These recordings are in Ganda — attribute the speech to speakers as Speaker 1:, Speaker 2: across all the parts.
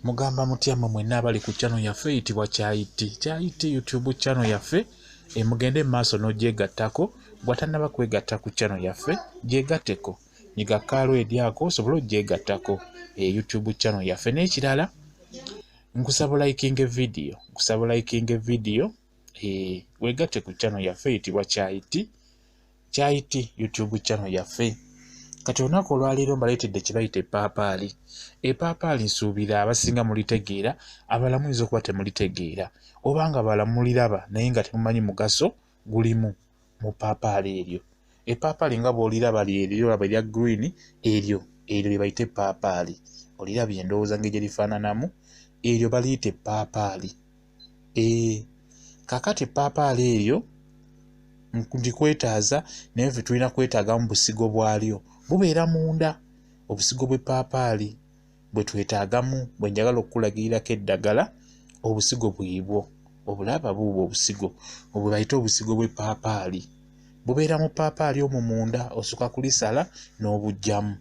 Speaker 1: Mugamba mutya mwenna abali ku channel yaffe eyitibwa Kyayiti YouTube channel yaffe mugende maaso n'ogyegattako bw'atannaba kwegatta ku channel yaffe gyegatteko nyiga kaalo eryako osobole ogyegattako YouTube channel yaffe. N'ekirala nkusaba liking video weegatte ku channel yaffe eyitibwa Kyayiti YouTube channel yaffe. Kati olunaku olwaleero mbaleetedde kye bayita eppapaali. Eppapaali nsuubira abasinga mulitegeera, abalala muyinza okuba temulitegeera oba nga abalala muliraba naye nga temumanyi mugaso gulimu mu ppaapaali eryo. Eppapaali nga bw'oliraba lyeyo olaba erya green eryo lye bayita eppapaali. Olirabye endowooza ng'egye lifaananamu eryo baliyita eppapaali. Kaakati eppapaali eryo ndikwetaaza naye ffe tulina kwetaagamu busigo bwalyo. Bubeera munda obusigo bw'eppapaali bwe twetaagamu bwe njagala okukulagirirako eddagala obusigo bwibwo obulaba buubwo obusigo obwo bayita obusigo bw'eppapaali. Bubeera mu ppaapaali omwo munda osooka kulisala n'obuggyamu.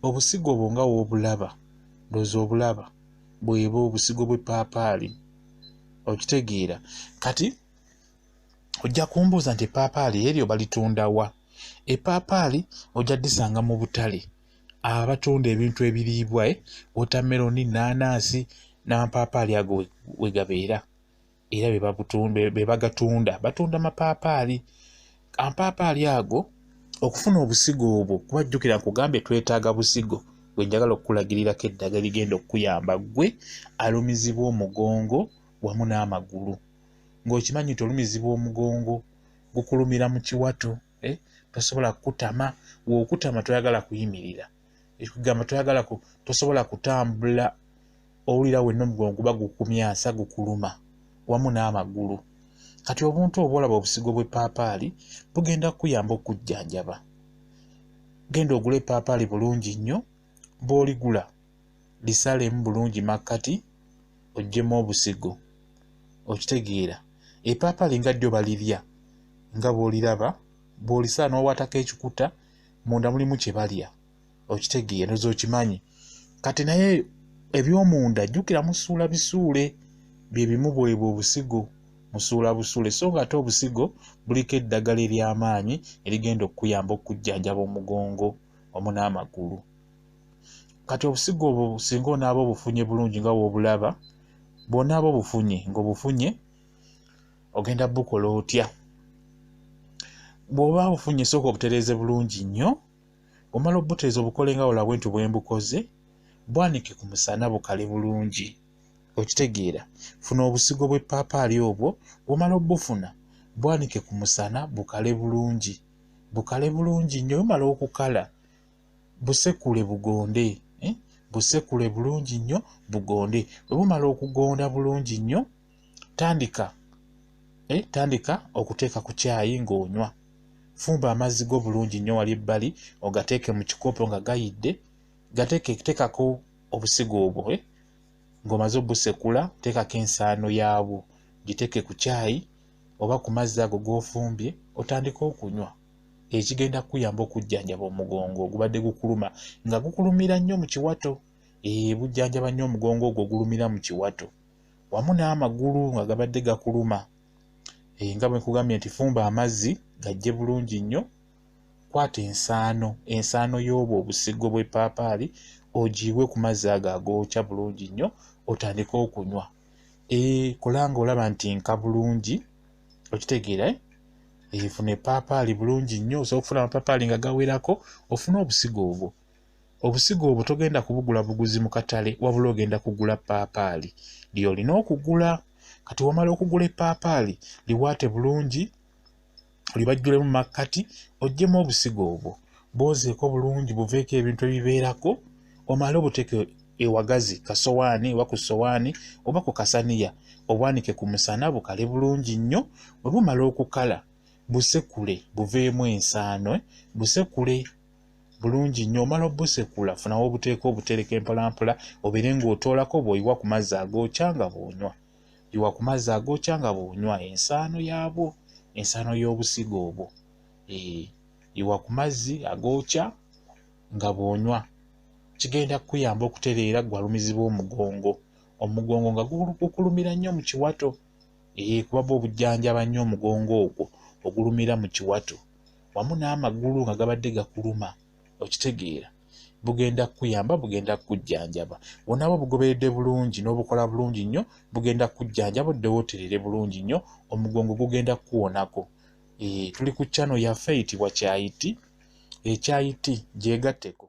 Speaker 1: Obusigo obwo nga woobulaba ndowooza obulaba bweba obusigo bw'eppapaali okitegeera. Kati ojja kumbuuza nti eppapaali eryo balitunda wa? Eppapaali ojja disanga mu butale abatunda ebintu ebiriibwa wotameroni, naanaasi n'amapaapaali ago we gabeera era be bagatunda. Batunda mapaapaali. Amapaapaali ago okufuna obusigo obwo kuba jjukira nkugambye twetaaga busigo bwe njagala okukulagirirako eddagala erigenda okukuyamba ggwe alumizibwa omugongo wamu n'amagulu. Ng'okimanyi nti olumizibwa omugongo gukulumira mu kiwato, tosobola kukutama. W'okutama toyagala kuyimirira, ekigamba tosobola kutambula, owulira wenna omugongo guba gukumyansa gukuluma wamu n'amagulu. Kati obuntu obwolaba obusigo bw'eppapaali bugenda kukuyamba okujjanjaba. Genda ogula eppapaali bulungi nnyo, bw'oligula lisalemu bulungi makkati oggyemu obusigo okitegeera. Eppapaali nga ddyo balirya nga bw'oliraba, bw'olisala n'owatako ekikuta munda mulimu kye balya okitegeera, nozo okimanyi. Kati naye eby'omunda jjukira musuula bisuule, bye bimu bwebwo obusigo musuula busuule, so nga ate obusigo buliko eddagala ery'amaanyi erigenda okukuyamba okujjanjaba omugongo wamu n'amagulu. Kati obusigo obwo singa onaaba obufunye bulungi nga woobulaba, bw'onaaba obufunye ng'obufunye ogenda bukola otya? Bw'oba obufunye sooka obutereeze bulungi nnyo, omala obutereeza obukole nga olabwe nti bwe mbukoze, bwanike ku musana bukale bulungi okitegeera. Funa obusigo bw'eppapaali obwo, bw'omala obufuna bwanike ku musana bukale bulungi nnyo. Bumala okukala busekule bugonde, busekule bulungi nnyo bugonde. Bwe bumala okugonda bulungi nnyo tandika okuteeka ku kyayi ng'onywa. Fumba amazzi go bulungi nnyo wali ebbali ogateeke mu kikopo nga gayidde, teekako obusigo obwo ng'omaze obusekula, teekako ensaano yaabwo giteeke ku kyayi oba ku mazzi ago g'ofumbye otandike okunywa. Ekigenda kukuyamba okujjanjaba omugongo ogubadde gukuluma nga gukulumira nnyo mu kiwato. Bujjanjaba nnyo omugongo ogwo ogulumira mu kiwato wamu n'amagulu nga gabadde gakuluma. Nga bwe nkugambye nti fumba amazzi gajje bulungi nnyo, kwata ensaano y'obwo obusigo bw'eppapaali ogiibwe ku mazzi ago agookya bulungi nnyo otandike okunywa. Kola ng'olaba nti nka bulungi okitegeera. Funa eppapaali bulungi nnyo, osobola okufuna amapaapaali nga gawerako ofune obusigo obwo. Obusigo obwo togenda kubugula buguzi mu katale, wabula ogenda kugula ppaapaali ly'olina okugula. Kati wamala okugula eppapaali liwaate bulungi, libajjulemu makkati, oggyemu obusigo obwo, bwozeeko bulungi buveeko ebintu ebibeerako, omale obuteeke ewagazi kasowaani oba ku sowaani oba ku kasaniya, obwanike ku musana bukale bulungi nnyo. Bwe bumala okukala busekule buveemu ensaano, busekule bulungi nnyo. Omala obusekula funawo obuteeka obutereka empolampola, obeere ng'otoolako bw'oyiwa ku mazzi agookya nga bw'onywa. Yiwa ku mazzi agookya nga bw'onywa ensaano yaabwo, ensaano y'obusigo obwo. Yiwa ku mazzi agookya nga bw'onywa. Kigenda kukuyamba okutereera ggwe alumizibwa omugongo omugongo nga gukulumira nnyo mu kiwato. Kuba obujjanjaba nnyo omugongo ogwo ogulumira mu kiwato wamu n'amagulu nga gabadde gakuluma, okitegeera, bugenda kuyamba, bugenda kujjanjaba. Bw'onaaba bugoberedde bulungi n'obukola bulungi nnyo, bugenda kujjanjaba oddewo oterere bulungi nnyo, omugongo gugenda kuwonako. Tuli ku channel yaffe eyitibwa Kyayiti. Ekyayiti gyegatteko.